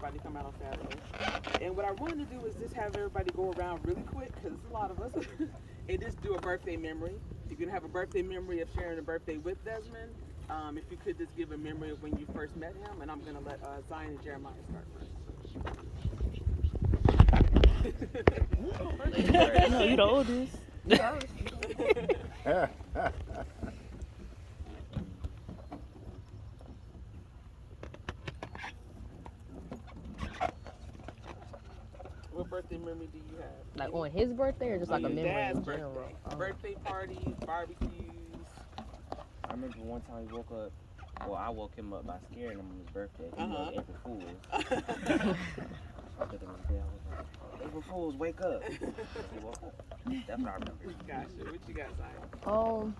everybody come out on Saturday. And what I wanted to do is just have everybody go around really quick because a lot of us, and just do a birthday memory. You can have a birthday memory of sharing a birthday with Desmond. If you could just give a memory of when you first met him, and I'm gonna let Zion and Jeremiah start first. No, you the oldest. What birthday memory do you have? Like on his birthday or just like a memory Dad's in general? birthday. Oh. Birthday parties, barbecues. I remember one time he woke up. Well, I woke him up by scaring him on his birthday. He was April Fool's. I thought it was dead. I was like, April Fool's, wake up. He woke up. That's what I remember. Gotcha. What you got, Zion?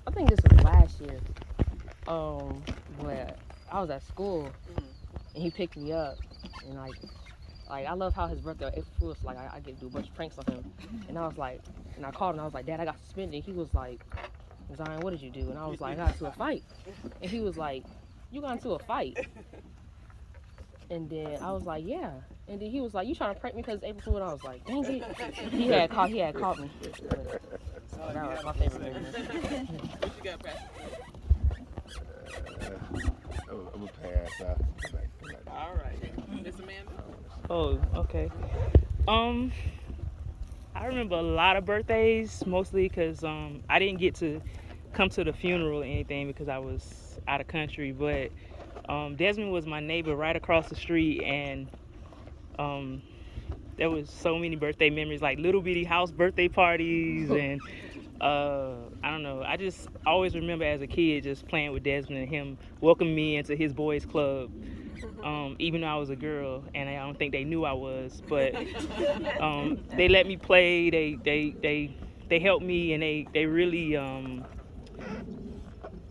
I think this was last year. Where I was at school and he picked me up and like I love how his birthday April Fool's, like I get to do a bunch of pranks on him. And I was like, and I called him, I was like, Dad, I got suspended. He was like, Zion, what did you do? And I was like, I got into a fight. And he was like, you got into a fight? And then I was like, yeah. And then he was like, you trying to prank me because it's April Fool? And I was like, dang it. He had caught me. That was my favorite memory. What you got, Pastor? I'm gonna pass. All right. Miss Amanda? Oh, okay. I remember a lot of birthdays, mostly because I didn't get to come to the funeral or anything because I was out of country. But Desmond was my neighbor right across the street, and there was so many birthday memories, like little bitty house birthday parties, and I don't know. I just always remember as a kid just playing with Desmond and him welcoming me into his boys club. Even though I was a girl, and I don't think they knew I was, but they let me play. They helped me, and they really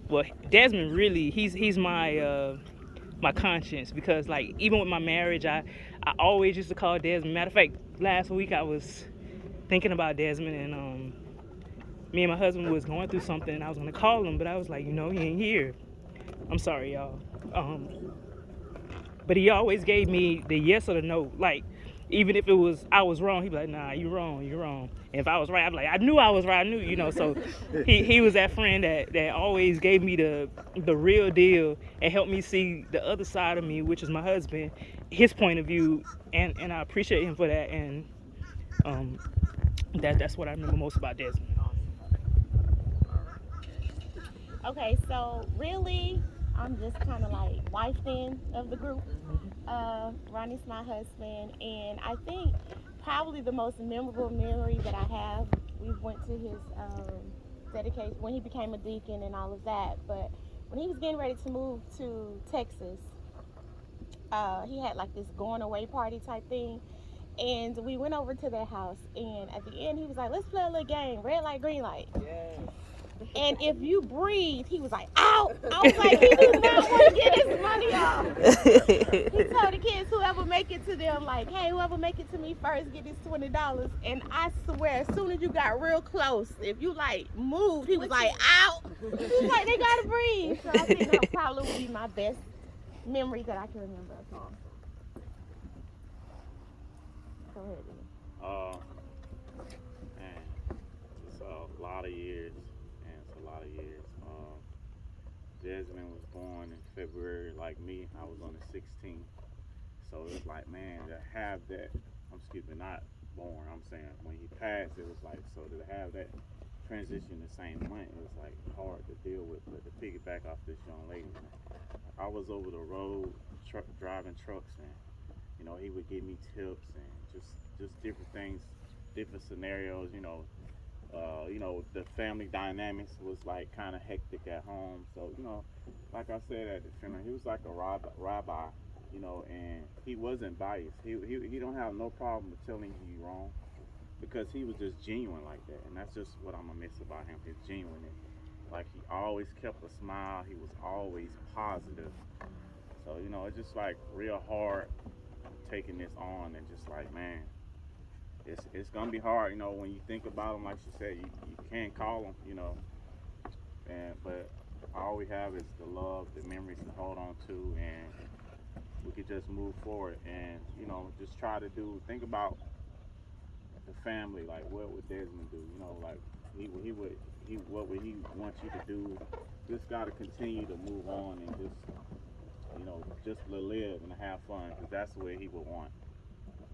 well, Desmond really he's my my conscience, because like even with my marriage, I always used to call Desmond. Matter of fact, last week I was thinking about Desmond, and me and my husband was going through something, and I was gonna call him, but I was like, he ain't here. I'm sorry, y'all. But he always gave me the yes or the no. Like, even if I was wrong, he'd be like, nah, you wrong. And if I was right, I'd be like, I knew I was right, so he was that friend that always gave me the real deal and helped me see the other side of me, which is my husband, his point of view, and I appreciate him for that, and that's what I remember most about Desmond. Okay, so really, I'm just kind of like wife then of the group. Ronnie's my husband, and I think probably the most memorable memory that I have, we went to his dedication when he became a deacon and all of that. But when he was getting ready to move to Texas, he had like this going away party type thing. And we went over to their house, and at the end, he was like, let's play a little game, red light, green light. Yes. And if you breathe, he was like, ow! I was like, he does not want to get his money off. He told the kids, whoever make it to them, like, hey, whoever make it to me first, get this $20. And I swear, as soon as you got real close, if you, like, moved, he was like, ow! He was like, they got to breathe. So I think that probably would be my best memory that I can remember of him. Go ahead, Ian. Man, it's a lot of years. Desmond was born in February like me. I was on the 16th. So it was like, man, to have that, not born, I'm saying, when he passed, it was like, so to have that transition the same month, it was like hard to deal with. But to piggyback off this young lady, I was over the road driving trucks, and he would give me tips and just different things, different scenarios, the family dynamics was like kind of hectic at home. So, like I said at the funeral, he was like a rabbi, and he wasn't biased. He don't have no problem with telling you wrong, because he was just genuine like that. And that's just what I'm gonna miss about him, his genuineness. Like, he always kept a smile. He was always positive. So, it's just like real hard taking this on, and just like, man, it's gonna be hard, when you think about him. Like she said, you can't call him, but all we have is the love, the memories to hold on to, and we could just move forward and, you know, just try to think about the family. Like, what would Desmond do? You know, like what would he want you to do? Just got to continue to move on and just, you know, just to live and have fun, because that's the way he would want,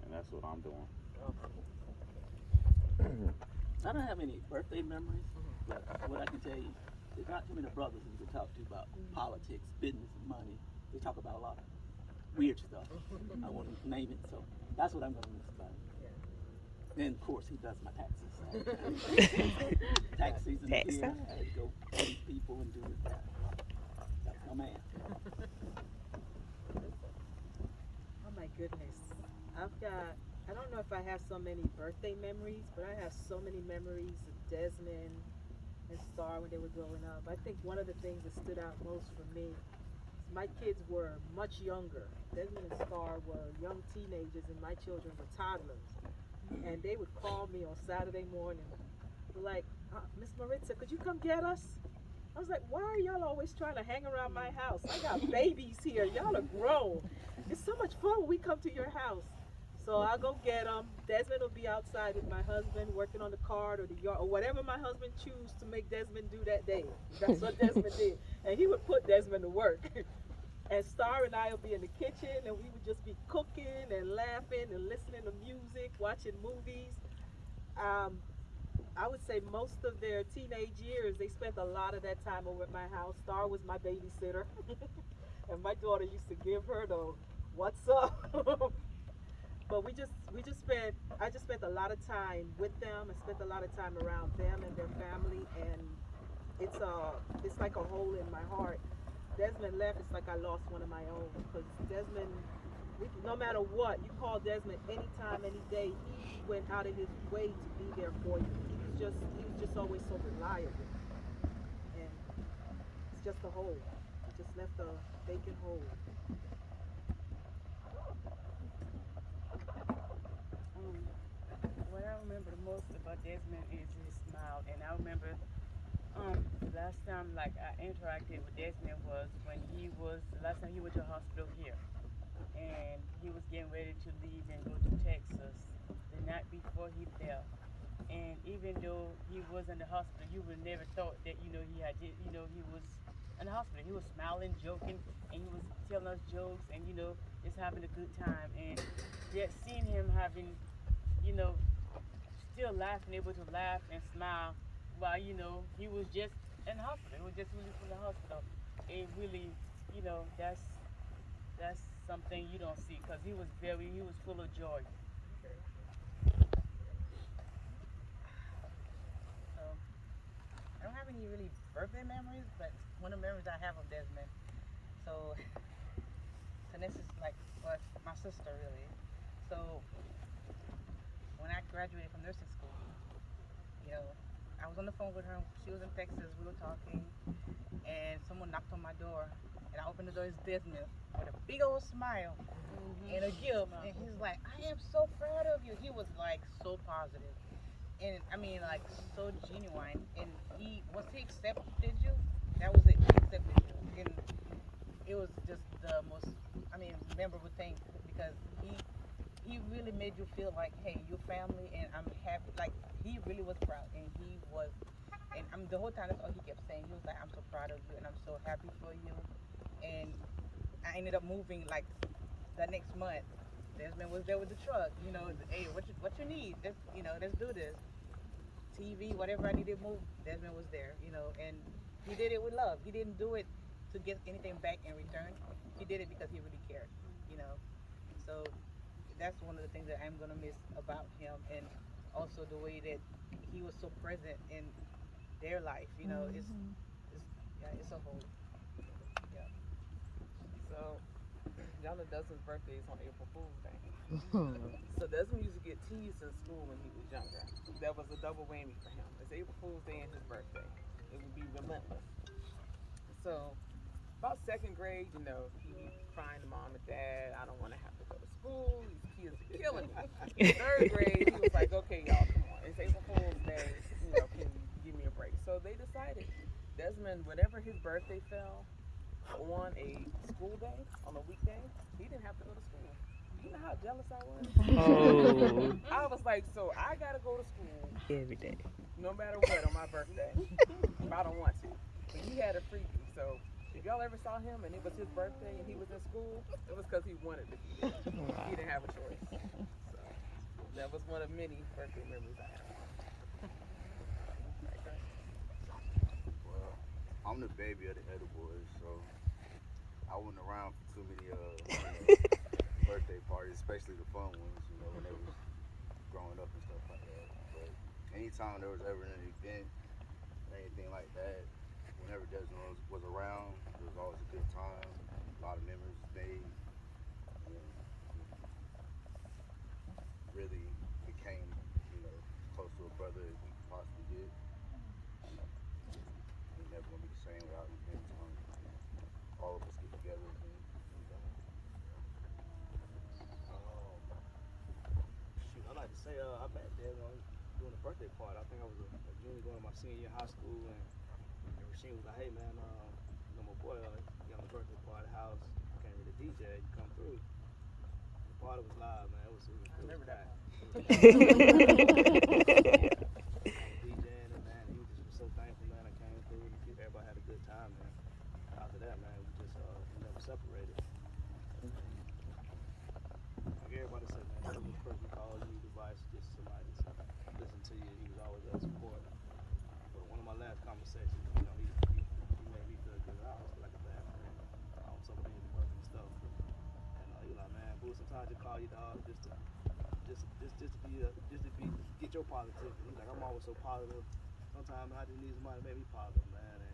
and that's what I'm doing. I don't have any birthday memories, but what I can tell you, there's not too many brothers you can talk to about politics, business, and money. They talk about a lot of weird stuff. I won't name it, so that's what I'm going to miss about it. Then, of course, he does my taxes. Tax season is here. I had to go meet people and do it. That's my man. Oh my goodness. I don't know if I have so many birthday memories, but I have so many memories of Desmond and Star when they were growing up. I think one of the things that stood out most for me is my kids were much younger. Desmond and Star were young teenagers and my children were toddlers. And they would call me on Saturday morning, like, Miss Maritza, could you come get us? I was like, why are y'all always trying to hang around my house? I got babies here. Y'all are grown. It's so much fun when we come to your house. So I'll go get them. Desmond will be outside with my husband working on the card or the yard or whatever my husband choose to make Desmond do that day. That's what Desmond did. And he would put Desmond to work. And Star and I will be in the kitchen and we would just be cooking and laughing and listening to music, watching movies. I would say most of their teenage years, they spent a lot of that time over at my house. Star was my babysitter. And my daughter used to give her the what's up. But I just spent a lot of time with them. I spent a lot of time around them and their family, and it's like a hole in my heart. Desmond left, it's like I lost one of my own, because Desmond, no matter what, you call Desmond anytime, any day, he went out of his way to be there for you. He was just always so reliable, and it's just a hole. It just left a vacant hole. What I remember the most about Desmond is his smile, and I remember the last time like I interacted with Desmond was when the last time he went to a hospital here, and he was getting ready to leave and go to Texas the night before he left. And even though he was in the hospital, you would never thought that he was in the hospital. He was smiling, joking, and he was telling us jokes, and just having a good time. And yet seeing him having, still laughing, able to laugh and smile while he was just in the hospital. He was just really from the hospital. It really, that's something you don't see, because he was full of joy. So I don't have any really birthday memories, but one of the memories I have of Desmond. So this is like my sister really. So when I graduated from nursing school, I was on the phone with her. She was in Texas. We were talking, and someone knocked on my door, and I opened the door. It's Desmond with a big old smile and a gift, and he's like, "I am so proud of you." He was like so positive, and I mean like so genuine. And once he accepted you, that was it. He accepted you, and it was just the most, memorable thing, because he really made you feel like, hey, you're family, and I'm happy. Like, he really was proud, and the whole time that's all he kept saying. He was like, I'm so proud of you, and I'm so happy for you. And I ended up moving like the next month. Desmond was there with the truck. Hey, what you need? Let's do this. TV, whatever I needed moved, Desmond was there. And he did it with love. He didn't do it to get anything back in return. He did it because he really cared. So that's one of the things that I'm gonna miss about him, and also the way that he was so present in their life. It's a whole. Yeah. So, y'all know Desmond's birthday is on April Fool's Day. So Desmond used to get teased in school when he was younger. That was a double whammy for him. It's April Fool's Day and his birthday. It would be relentless. So about second grade, he'd be crying to mom and dad, I don't want to have to go to school. These kids are killing me. Third grade, he was like, okay, y'all, come on. It's April Fool's Day. Can you give me a break? So they decided Desmond, whenever his birthday fell, on a school day, on a weekday, he didn't have to go to school. You know how jealous I was? Oh, I was like, so I gotta go to school every day. no matter what on my birthday. If I don't want to. But he had a freebie. So if y'all ever saw him and it was his birthday and he was in school, it was because he wanted to be there. He didn't have a choice. So that was one of many birthday memories I have. Well, I'm the baby of the Edda Boys, so I wasn't around for too many birthday parties, especially the fun ones, when they was growing up and stuff like that. But anytime there was ever an event, anything like that, whenever Desmond was around, it was always a good time. A lot of memories made, and really became, close to a brother as you could possibly get. We're never gonna be the same without events. All of us get together and Shoot, I like to say I met Desmond doing a birthday party. I think I was a junior going to my senior year of high school, and Rasheen was like, "Hey man, my boy, he got a birthday party house. Can't really DJ. You come through." The party was live, man. It was Remember that. DJing and man, he just was so thankful, man. I came through and everybody had a good time, man. After that, man, we just never separated. Like everybody said, man, he was the person who called you, device, just somebody to listen to you. He was always there to support. But one of my last conversations, he made me feel good. I always feel like a bad friend on some things and work and stuff. And he was like, man, boo, sometimes I just call you, dog, just to get your positivity. He's like, I'm always so positive. Sometimes I just need somebody to make me positive, man. And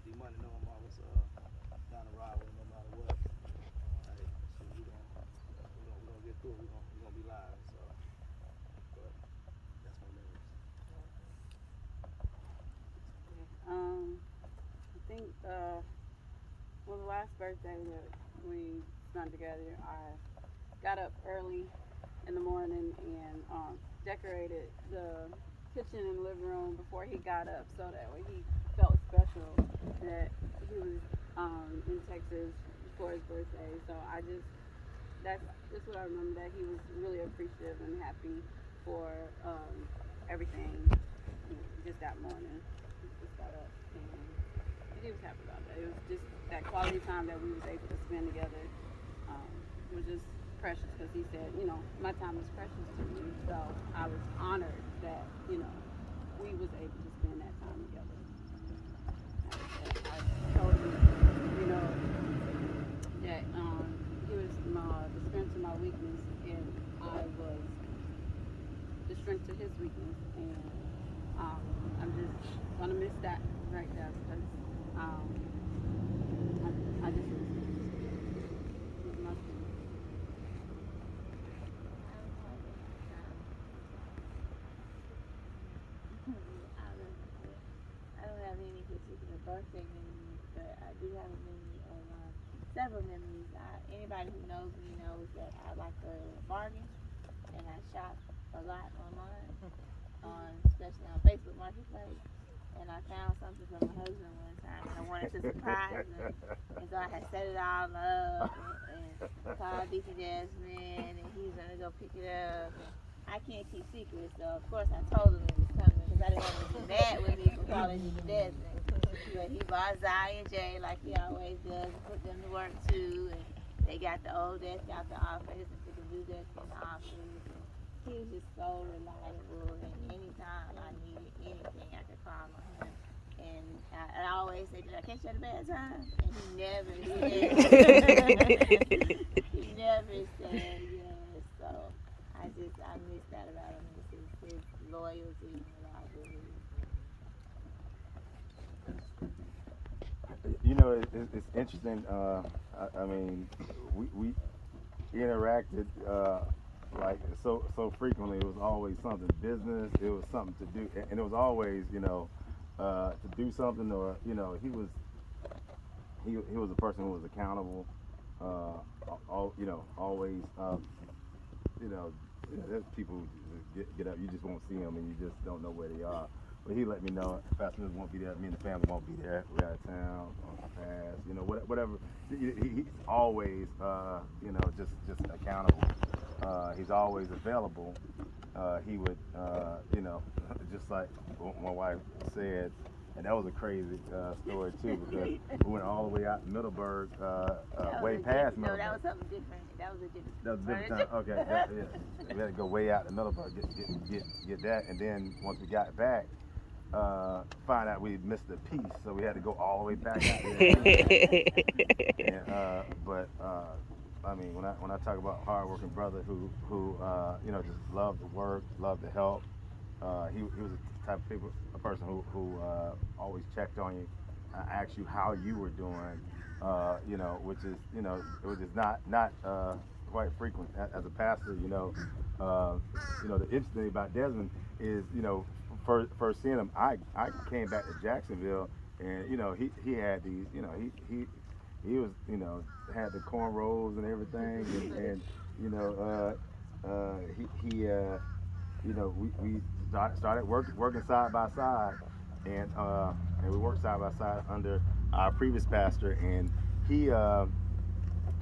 D-Money know I'm always down the ride with him no matter what. Hey, so we gonna get through it. We gonna be live. So, but that's my memories. I think well, the last birthday that we spent together, I got up early in the morning and decorated the kitchen and living room before he got up, so that way he felt special that he was in Texas for his birthday. So that's what I remember, that he was really appreciative and happy for everything just that morning. He just got up and he was happy about that. It was just that quality time that we was able to spend together. It was just precious, because he said, my time is precious to me. So I was honored that, we was able to spend that time together. I told him, that he was the strength to my weakness, and I was the strength to his weakness. And I'm just gonna miss that right there, because I just was my strength. I don't have any particular birthday memories, but I do have a memory of several memories. Anybody who knows me knows that I like to bargain, and I shop a lot online, especially on Facebook Marketplace. And I found something for my husband one time, and I wanted to surprise him. And so I had set it all up and called Deacon Desmond, and he was gonna go pick it up. And I can't keep secrets, so of course I told him it was coming, because I didn't want him to get mad with me for calling Deacon Desmond. But he bought Zai and Jay like he always does, and put them to work too. And they got the old desk out the office and put the new desk in the office. And he was just so reliable, and anytime I needed anything, I could call on him. And I always say, did I catch you at a bad time? And he never said he never said yes. So I miss that about him, his loyalty and reliability. It's interesting. I mean, we interacted like so frequently. It was always something business. It was something to do, and it was always to do something, or he was a person who was accountable. Always. There's people who get up, you just won't see them, and you just don't know where they are. But he let me know Pastor Mills won't be there. Me and the family won't be there. We're out of town on the pass. You know, whatever. He's always, you know, just accountable. He's always available. He would, you know, just like what my wife said, and that was a crazy story too, because we went all the way out to Middleburg, way past Middleburg. No, that was something different. That was a different. That was a different time. Okay, yeah. We had to go way out to Middleburg, get that, and then once we got back, find out we missed a piece, so we had to go all the way back out there. But I mean, when I talk about hardworking brother who you know, just loved to work, loved to help, he was the type of a person who always checked on you, asked you how you were doing, you know, which is, you know, which is not quite frequent as a pastor. You know, the interesting thing about Desmond is, you know, first seeing him, I came back to Jacksonville, and you know, he had these, you know, he was, you know, had the cornrows and everything, and you know, he you know, we started working side by side, and we worked side by side under our previous pastor, and he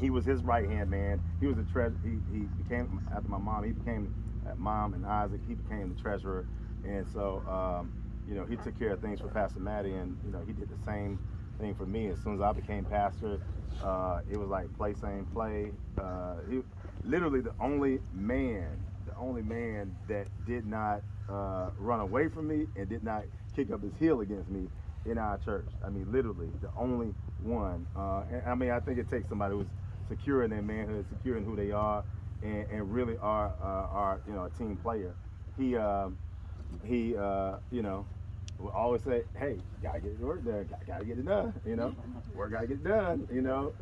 was his right hand man. He was the treasurer. He became, after my mom, he became mom and Isaac. He became the treasurer, and so you know, he took care of things for Pastor Matty, and you know, he did the same thing for me. As soon as I became pastor, it was like play same play. He literally the only man that did not run away from me and did not kick up his heel against me in our church. I mean, literally the only one. And I mean, I think it takes somebody who's secure in their manhood, secure in who they are, and really are you know, a team player. He you know, will always say, hey, gotta get the work done, gotta get it done, you know, work gotta get done, you know.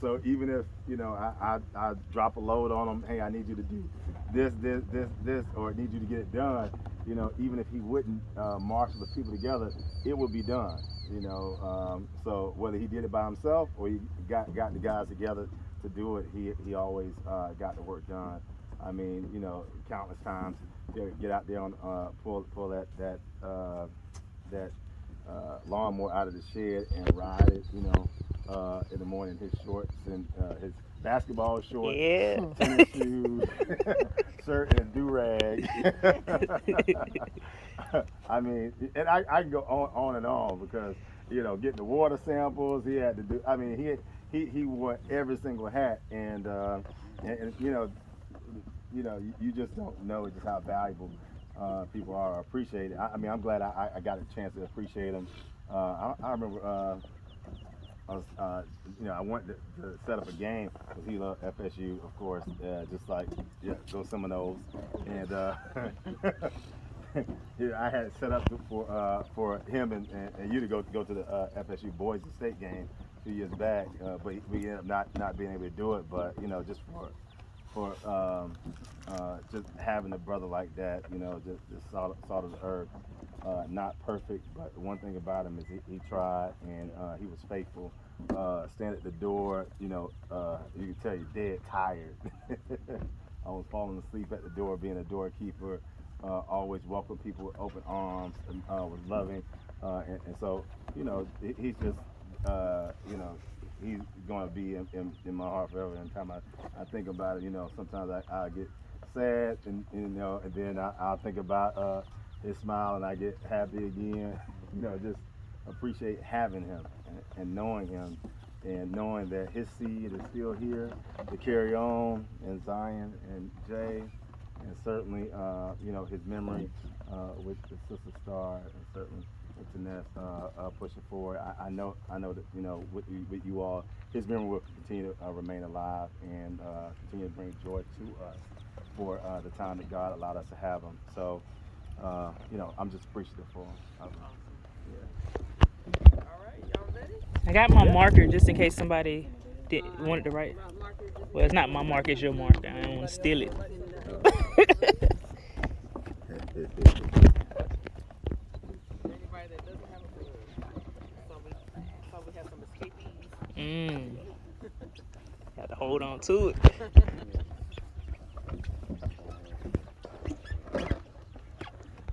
So even if, you know, I drop a load on him, hey, I need you to do this, or I need you to get it done, you know, even if he wouldn't marshal the people together, it would be done, you know. So whether he did it by himself or he got the guys together to do it, he always got the work done. I mean, you know, countless times get out there on pull that lawnmower out of the shed and ride it, you know, in the morning, his shorts and his basketball shorts, tennis shoes, shirt and a do-rag. I mean, and I can go on and on, because, you know, getting the water samples, he had to do, I mean, he wore every single hat, and you know, you just don't know just how valuable people are appreciated. I mean, I'm glad I got a chance to appreciate them. I remember I was, you know, I wanted to set up a game because he loved FSU, of course, just like, yeah, go Seminoles, and yeah, I had it set up for him and you to go to the FSU Boys and State game a few years back, but we ended up not being able to do it. But you know, just for just having a brother like that, you know, just salt of the earth. Not perfect, but one thing about him is he tried, and he was faithful. Stand at the door, you know, you can tell you're dead tired. Almost falling asleep at the door, being a doorkeeper. Always welcome people with open arms, and was loving. And so, you know, he's just, you know, he's going to be in my heart forever. And time I think about it, you know, sometimes I get sad, and you know, and then I'll think about his smile, and I get happy again. You know, just appreciate having him and knowing him, and knowing that his seed is still here to carry on, and Zion and Jay, and certainly you know, his memory with the Sister Star, and certainly with Taness pushing forward. I know that, you know, with you all, his memory will continue to remain alive, and continue to bring joy to us for the time that God allowed us to have him. So you know, I'm just appreciative for him. Yeah. All right, y'all ready? I got my marker just in case somebody wanted to write. Well, it's not my marker, it's your marker. I don't want to steal it. Anybody that doesn't have a book, so we have some escapees. Got to hold on to it.